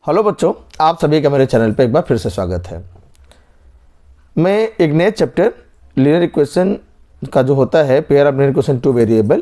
Hello बच्चों, आप सभी का मेरे चैनल पे एक बार फिर से स्वागत है। मैं एक नए चैप्टर लीनियर इक्वेशन का जो होता है pair of linear equation two variable,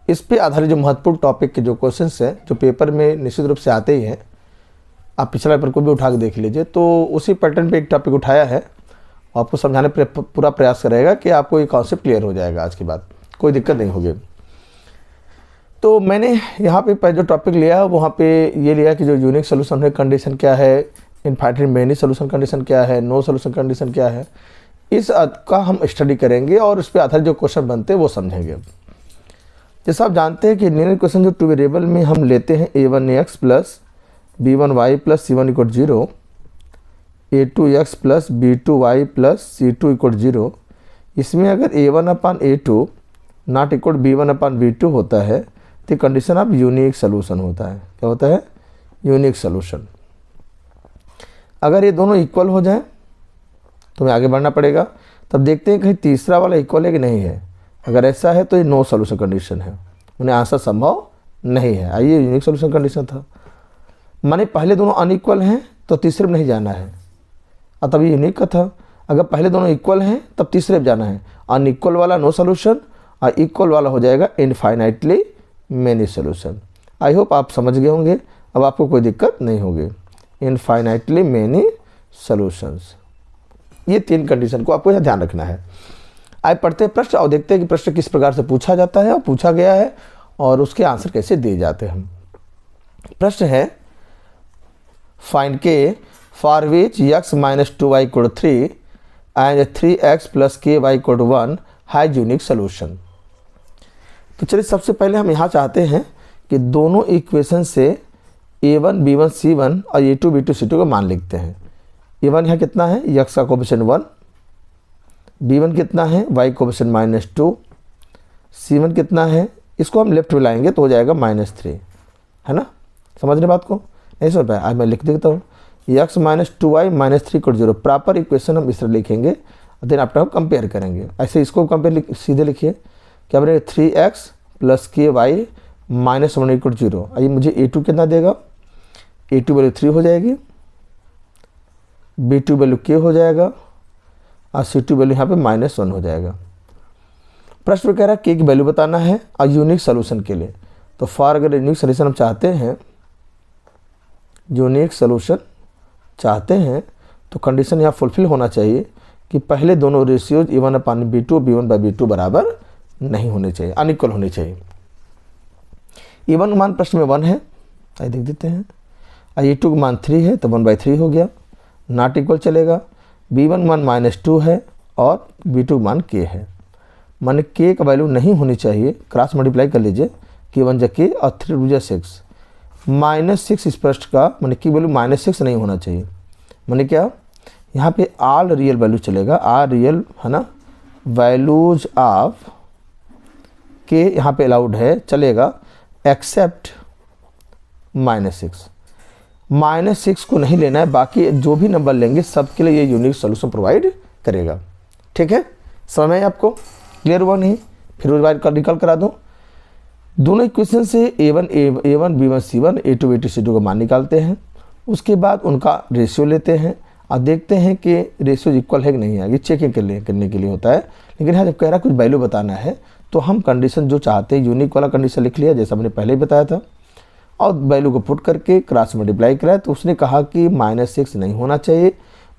इस पे आधारित जो महत्वपूर्ण टॉपिक के जो क्वेश्चंस हैं जो पेपर में निश्चित रूप से आते ही हैं, आप पिछला पेपर को भी उठा के देख लीजिए। तो उसी पैटर्न पे एक टॉपिक उठाया है, आपको समझाने पूरा प्रयास करेगा कि आपको ये कॉन्सेप्ट क्लियर हो जाएगा। आज के बाद कोई दिक्कत नहीं होगी। तो मैंने यहाँ पे जो टॉपिक लिया वहाँ पे ये लिया कि जो यूनिक सोल्यूशन है कंडीशन क्या है, इनफाइनाइट मेनी सोल्यूशन कंडीशन क्या है, नो सोल्यूशन कंडीशन क्या है, इस का हम स्टडी करेंगे और उस पर आधारित जो क्वेश्चन बनते हैं वो समझेंगे। जैसे आप जानते हैं कि लीनियर इक्वेशन जो टू वेरिएबल में हम लेते हैं a1x plus b1y plus c1 equal 0, a2x plus b2y plus c2 equal 0। इसमें अगर a1/a2 नॉट इक्वल b1/b2 होता है तो कंडीशन ऑफ यूनिक सोल्यूशन होता है। क्या होता है? Unique solution. अगर ये दोनों इक्वल हो जाए तो हमें आगे बढ़ना पड़ेगा। तब देखते हैं कहीं तीसरा वाला इक्वल है कि नहीं है। अगर ऐसा है तो ये नो सोल्यूशन कंडीशन है, उन्हें आंसर संभव नहीं है। आइए, यूनिक सोल्यूशन कंडीशन था, माने पहले दोनों अनइक्वल हैं तो तीसरे में नहीं जाना है, और तब ये यूनिक का था। अगर पहले दोनों इक्वल हैं तब तीसरे में जाना है। अनइक्वल वाला नो सोल्यूशन और इक्वल वाला हो जाएगा infinitely many solution. I hope आप समझ गए होंगे, अब आपको कोई दिक्कत नहीं होगी। इनफाइनाइटली मेनी सोल्यूशंस, ये तीन कंडीशन को आपको यहाँ ध्यान रखना है। आइए पढ़ते हैं प्रश्न और देखते हैं कि प्रश्न किस प्रकार से पूछा जाता है और पूछा गया है और उसके आंसर कैसे दिए जाते हैं। प्रश्न है, फाइंड के for which x minus 2y equal 3 and 3x plus ky equal 1 has unique solution. तो चलिए, सबसे पहले हम यहाँ चाहते हैं कि दोनों इक्वेशन से a1 b1 c1 और a2 b2 c2 का मान लिखते हैं। a1 यहाँ कितना है? x का कोएफिशिएंट 1, b1 कितना है? y कोएफिशिएंट -2, c1 कितना है? इसको हम लेफ्ट में लाएंगे तो हो जाएगा -3, है ना? समझ रहे बात को? नहीं समझ पाया? आज मैं लिख देता हूँ, x minus 2y minus 3 equal 0। Proper equation हम इस तरह लिखेंगे, देन आफ्टर हम कंपेयर करेंगे। ऐसे इसको कंपेयर सीधे लिखिए, क्या बनेगा? 3x plus ky minus 1 equal 0। आइए, मुझे a2 कितना देगा? a2 वैल्यू 3 हो जाएगी, b2 वैल्यू k हो जाएगा और c2 वैल्यू यहाँ पे -1 हो जाएगा। प्रश्न कह रहा है k की वैल्यू बताना है और यूनिक सोल्यूशन के लिए। तो फॉर अगर यूनिक सोल्यूशन हम चाहते हैं, यूनिक सोल्यूशन चाहते हैं तो कंडीशन यहाँ फुलफिल होना चाहिए कि पहले दोनों रेशियोज a1/b2 b1/b2 बराबर नहीं होने चाहिए, अनइक्वल होने चाहिए। a1 मान प्रश्न में 1 है, आइए देख देते हैं। a2 का मान 3 है तो 1/3 हो गया, नॉट इक्वल चलेगा। b1 मान -2 है और b2 मान k है, माने k का वैल्यू नहीं होनी चाहिए। क्रॉस मल्टीप्लाई कर लीजिए, k1 जा k और 3 जा 6, -6 इस प्रश्न का माने की वैल्यू -6 नहीं होना चाहिए। माने क्या? यहाँ पे ऑल रियल वैल्यू चलेगा, आर रियल, है ना? वैल्यूज ऑफ के यहाँ पे अलाउड है, चलेगा, एक्सेप्ट -6। -6 को नहीं लेना है, बाकी जो भी नंबर लेंगे सबके लिए ये यूनिक सोल्यूशन प्रोवाइड करेगा। ठीक है, समझ में आपको? क्लियर हुआ नहीं? फिर उस बार निकल करा दूँ। दोनों इक्वेशन से a1 b1 c1 a2 b2 c2 का मान निकालते हैं। उसके बाद उनका रेशियो लेते हैं और देखते हैं कि रेशियो इक्वल है कि नहीं है। ये चेकिंग करने के लिए होता है। लेकिन यहाँ जब कह रहा कुछ वैल्यू बताना है तो हम कंडीशन जो चाहते हैं, यूनिक वाला कंडीशन लिख लिया जैसा मैंने पहले ही बताया था, और वैल्यू को पुट करके क्रॉस मल्टीप्लाई कराया तो उसने कहा कि -6 नहीं होना चाहिए,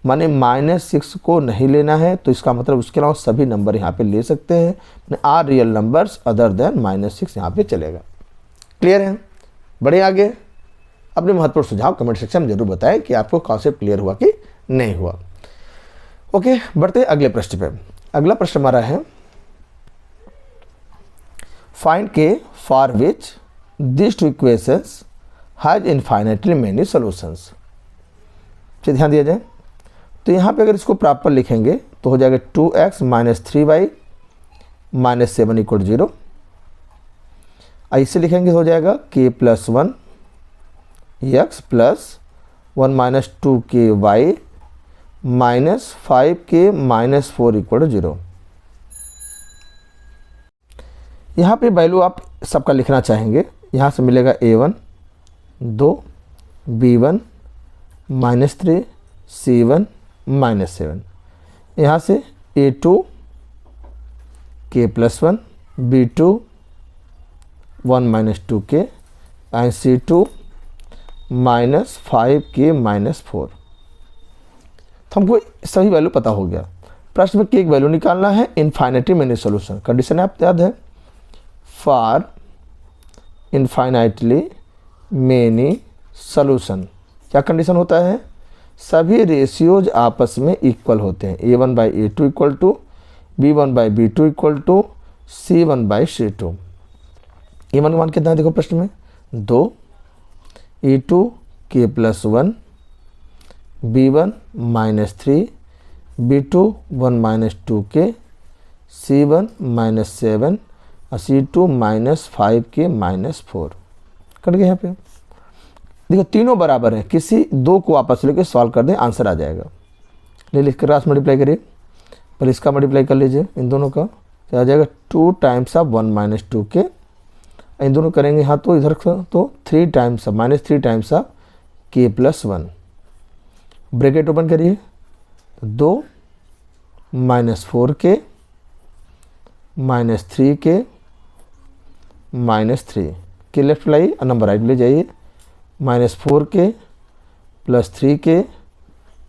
माने -6 को नहीं लेना है। तो इसका मतलब उसके अलावा सभी नंबर यहाँ पे ले सकते हैं, are real numbers other than -6 यहाँ पे चलेगा। क्लियर है? बढ़े आगे। अपने महत्वपूर्ण सुझाव कमेंट सेक्शन में जरूर बताएं कि आपको कॉन्सेप्ट क्लियर हुआ कि नहीं हुआ। ओके, बढ़ते हैं अगले प्रश्न पे। अगला प्रश्न हमारा है, फाइंड के for which this two equations has infinitely many solutions. ध्यान दिया जाए तो यहाँ पे अगर इसको प्रॉपर लिखेंगे तो हो जाएगा 2x minus 3y minus 7 equal 0। ऐसे लिखेंगे हो जाएगा k plus 1 x plus 1 minus 2ky minus 5k minus 4 equal 0। यहाँ पे वैल्यू आप सबका लिखना चाहेंगे। यहाँ से मिलेगा a1 2, B1 -3 C1 -7। यहाँ से A2 k+1 B2 1 - 2k and C2 -5k -4। तो हमको सभी वैल्यू पता हो गया। प्रश्न में एक वैल्यू निकालना है, इनफाइनाइटली मेनी सोल्यूशन। कंडीशन आप याद है, फॉर इनफाइनाइटली मेनी सोल्यूशन क्या कंडीशन होता है, सभी रेशियोज आपस में इक्वल होते हैं। A1/A2 equal to B1/B2 equal to C1/C2। A1 का मान कितना है देखो प्रश्न में 2, A2 k+1 B1 -3 B2 1 - 2k C1 -7 और C2 -5k -4। कट गया यहाँ पे। देखो तीनों बराबर हैं, किसी दो को आपस में लेकर सॉल्व कर दें, आंसर आ जाएगा। ले लिख कर क्रॉस मल्टीप्लाई करिए, पर इसका मल्टीप्लाई कर लीजिए, इन दोनों का क्या आ जाएगा 2 टाइम्स ऑफ 1 - 2k। इन दोनों करेंगे हाँ तो इधर तो 3 times of -3 times of k+1। Bracket open करिए, 2 -4k -3k -3 के लेफ्ट लाइए और नंबर राइट ले जाइए, -4k +3k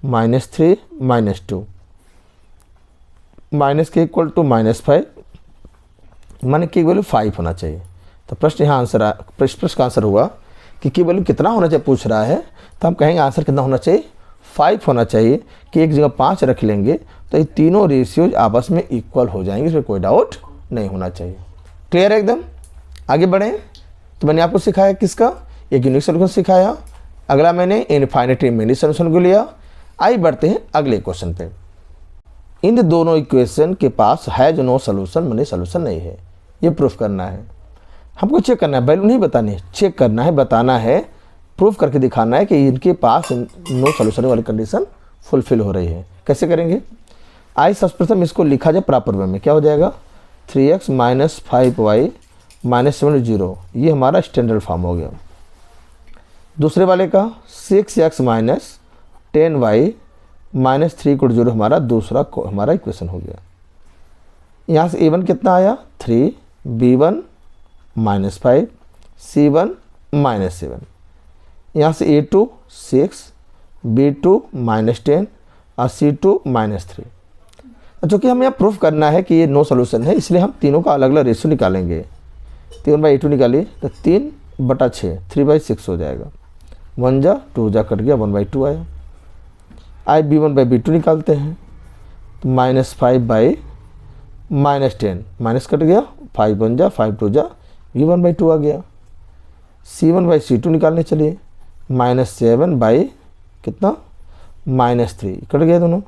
-3 -2 -k equal to -5 माने की वैल्यू 5 होना चाहिए। तो प्रश्न यहाँ आंसर प्रश्न का आंसर हुआ कि की वैल्यू कितना होना चाहिए पूछ रहा है, तो हम कहेंगे आंसर कितना होना चाहिए 5 होना चाहिए कि एक जगह 5 रख लेंगे तो ये तीनों रेशियोज आपस में इक्वल हो जाएंगे, इसमें कोई डाउट नहीं होना चाहिए। क्लियर है एकदम। आगे बढ़ें। तो मैंने आपको सिखाया किसका, एक यूनिक सोल्यूशन सिखाया, अगला मैंने इनफाइनाइटली मेनी सोल्यूशन को लिया। आइए बढ़ते हैं अगले क्वेश्चन पे। इन दोनों इक्वेशन के पास है जो नो सोल्यूशन मनी सोल्यूशन नहीं है, ये प्रूफ करना है। हमको चेक करना है, वैल्यू नहीं बतानी है, चेक करना है, बताना है, प्रूफ करके दिखाना है कि इनके पास नो सोल्यूशन वाली कंडीशन फुलफिल हो रही है। कैसे करेंगे, आइए सर्वप्रथम इसको लिखा जाए प्रॉपर वे में। क्या हो जाएगा 3x - 5y -7 0, ये हमारा स्टैंडर्ड फॉर्म हो गया। दूसरे वाले का 6x - 10y -3 = 0 हमारा दूसरा हमारा इक्वेशन हो गया। यहाँ से A1 कितना आया 3 B1 -5 C1 -7। यहाँ से A2 6 B2 -10 और C2 -3। चूँकि हमें यहाँ प्रूफ करना है कि ये नो सोल्यूशन है, इसलिए हम तीनों का अलग अलग रेशियो निकालेंगे। 3/A2 निकालिए तो 3/6 3/6 हो जाएगा। 1 जा 2 जा कट गया, 1/2 आया। आई B1/B2 निकालते हैं तो -5/10 माइनस कट गया, 5 1 जा 5 2 जा, ये 1/2 आ गया। C1/C2 निकालने चलिए, -7 कितना -3 कट गया दोनों,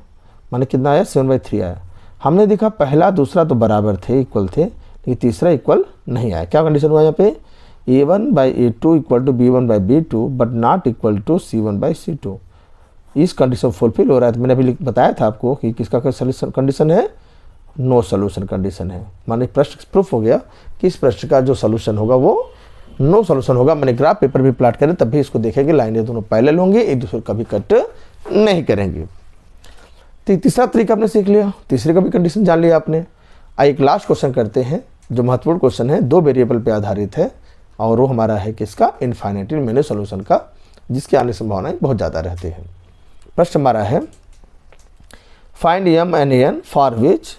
माने कितना आया 7/3 आया। हमने देखा पहला दूसरा तो बराबर थे, इक्वल थे, लेकिन तीसरा इक्वल नहीं आया। क्या कंडीशन हुआ यहाँ पे A1/A2 = B1/B2 but not equal to C1/C2। इस कंडीशन फुलफिल हो रहा है। तो मैंने अभी बताया था आपको कि किसका सोल्यूशन कंडीशन है, नो सोल्यूशन कंडीशन है। माने प्रश्न प्रूफ हो गया कि इस प्रश्न का जो सोल्यूशन होगा वो नो सोल्यूशन होगा। मैंने ग्राफ पेपर भी प्लाट करें तब भी इसको देखेंगे, लाइनें दोनों पैरेलल होंगे, एक दूसरे को कभी कट नहीं करेंगे। तो तीसरा तरीका आपने सीख लिया, तीसरे का भी कंडीशन जान लिया आपने। आइए एक लास्ट क्वेश्चन करते हैं जो महत्वपूर्ण क्वेश्चन है, 2 वेरिएबल पे आधारित है और वो हमारा है किसका, इनफाइनाइटली मेनी सोल्यूशन का, जिसकी आने संभावनाएं बहुत ज़्यादा रहती हैं। प्रश्न हमारा है find m and n for which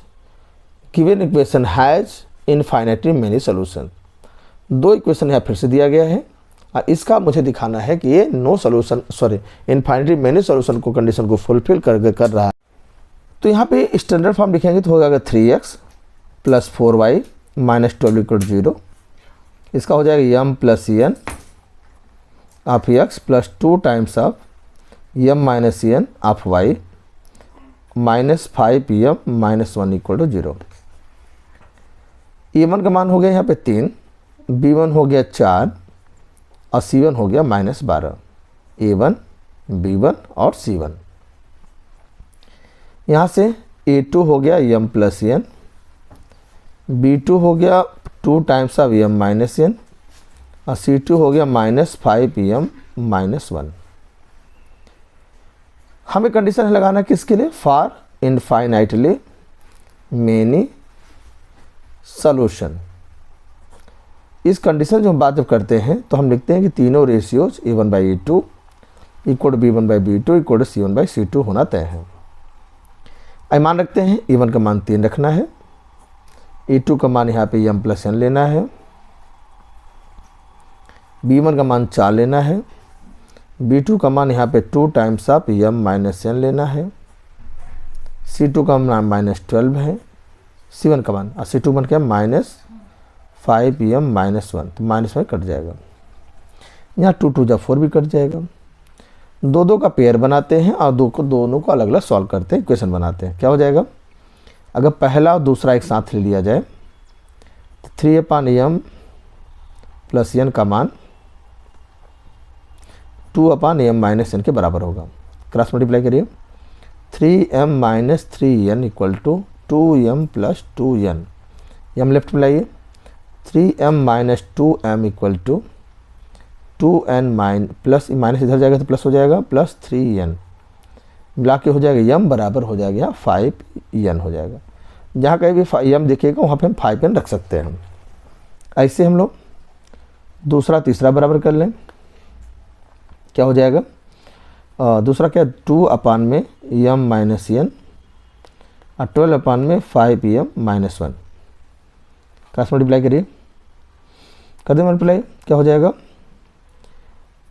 given equation has infinitely many solution. 2 equation यहाँ फिर से दिया गया है और इसका मुझे दिखाना है कि ये no solution infinitely many solution को कंडीशन को फुलफिल कर रहा है। तो यहाँ पे स्टैंडर्ड फॉर्म लिखेंगे तो हो जाएगा 3x + 4y -12 = 0। इसका हो जाएगा m + n of x + 2 times of m - n of y -5m - 1 = 0। A1 का मान हो गया यहाँ पे 3, B1 हो गया 4 और C1 हो गया -12। A1 B1 और C1। यहाँ से A2 हो गया m + n, B2 हो गया 2 टाइम्स ऑफ m - n और C2 हो गया -5m - 1। हमें कंडीशन है लगाना किसके लिए, फॉर इनफाइनाइटली मेनी सॉल्यूशन। इस कंडीशन जो हम बात जब करते हैं तो हम लिखते हैं कि तीनों ratios A1/A2 equal B1/B2 equal C1/C2 होना तय है। अब मान रखते हैं A1 का मान 3 रखना है, A2 का मान यहाँ पे m+n लेना है, B1 का मान 4 लेना है, B2 का मान यहाँ पे 2 टाइम्स ऑफ m-n लेना है, C2 का मान -12 है, C1 का मान, और C2 मान क्या है -5m-1, तो -1 कट जाएगा। यहाँ 2 2 4 भी कट जाएगा। दो का पेयर बनाते हैं और दोनों को अलग अलग सॉल्व करते हैं, इक्वेशन बनाते हैं। क्या हो जाएगा, अगर पहला और दूसरा एक साथ ले लिया जाए तो 3/m + n का मान 2/m-n के बराबर होगा। क्रॉस मल्टीप्लाई करिए, 3m - 3n equal to 2m + 2n, m left में लाइए, 3m - 2m equal to 2n plus minus इधर जाएगा तो प्लस हो जाएगा, प्लस 3n मिला के हो जाएगा m बराबर हो जाएगा 5n हो जाएगा। जहाँ कहीं भी m दिखेगा वहाँ पे हम 5n रख सकते हैं। ऐसे हम लोग दूसरा तीसरा बराबर कर लें, क्या हो जाएगा, दूसरा क्या 2/m-n और 12/5m-1। क्रॉस मल्टीप्लाई करिए, कर दे मल्टीप्लाई, क्या हो जाएगा,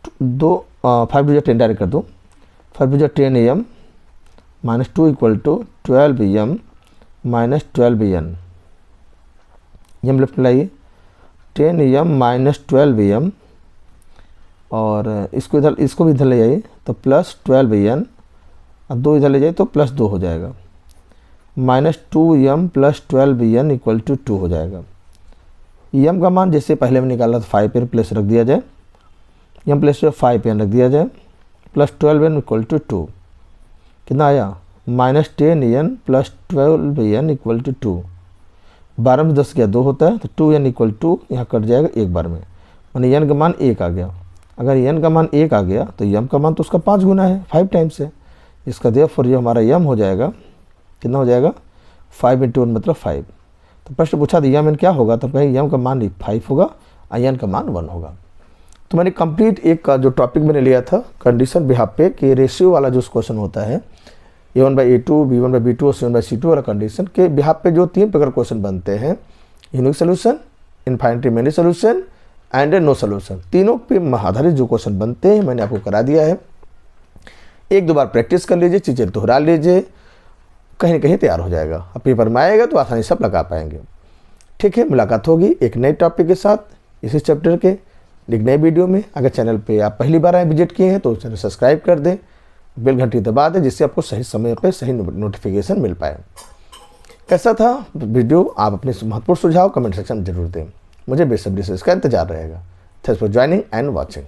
5 2 10 डायरेक्ट कर दो, 5 2 10m -2 equal to 12m - 12n, m left में लाइए, 10m - 12m और इसको भी इधर ले जाइए तो प्लस 12n और 2 इधर ले जाइए तो प्लस 2 हो जाएगा, -2m + 12n इक्वल टू 2 हो जाएगा। m का मान जैसे पहले में निकाला था 5n प्लस रख दिया जाए, m प्लस 5n रख दिया जाए, प्लस 12n इक्वल टू 2, कितना आया, -10n + 12n इक्वल टू 2। 12 में 10 क्या 2 होता है, तो 2n इक्वल टू यहाँ कट जाएगा एक बार में, माने n का मान 1 आ गया। अगर n का मान 1 आ गया तो m का मान तो उसका 5 गुना है, 5 टाइम्स है। इसका देयरफॉर जो हमारा m हो जाएगा, कितना हो जाएगा, 5 × 1 मतलब 5। तो प्रश्न पूछा था m क्या होगा, तो कहीं m का मान 5 होगा और n का मान 1 होगा। तो मैंने कंप्लीट एक का जो टॉपिक मैंने लिया था कंडीशन बिहाफ पे कि रेशियो वाला जो क्वेश्चन होता है A1/A2 B1/B2 और C1/C2 वाला कंडीशन के बिहाफ पे जो 3 प्रकार क्वेश्चन बनते हैं, unique solution, infinitely many solution and no solution, तीनों पे आधारित जो क्वेश्चन बनते हैं मैंने आपको करा दिया है। एक दो बार प्रैक्टिस कर लीजिए, चीज़ें दोहरा लीजिए, कहीं ना कहीं तैयार हो जाएगा। अब पेपर में आएगा तो आसानी से आप लगा पाएंगे। ठीक है, मुलाकात होगी एक नए टॉपिक के साथ इसी चैप्टर के एक नए वीडियो में। अगर चैनल पे आप पहली बार आए विजिट किए हैं तो चैनल सब्सक्राइब कर दें, बेल घंटी दबा दें, जिससे आपको सही समय पे सही नोटिफिकेशन मिल पाए। कैसा था वीडियो, आप अपने महत्वपूर्ण सुझाव कमेंट सेक्शन में जरूर दें। मुझे बेसब्री से इसका इंतजार रहेगा। Thanks for joining and watching.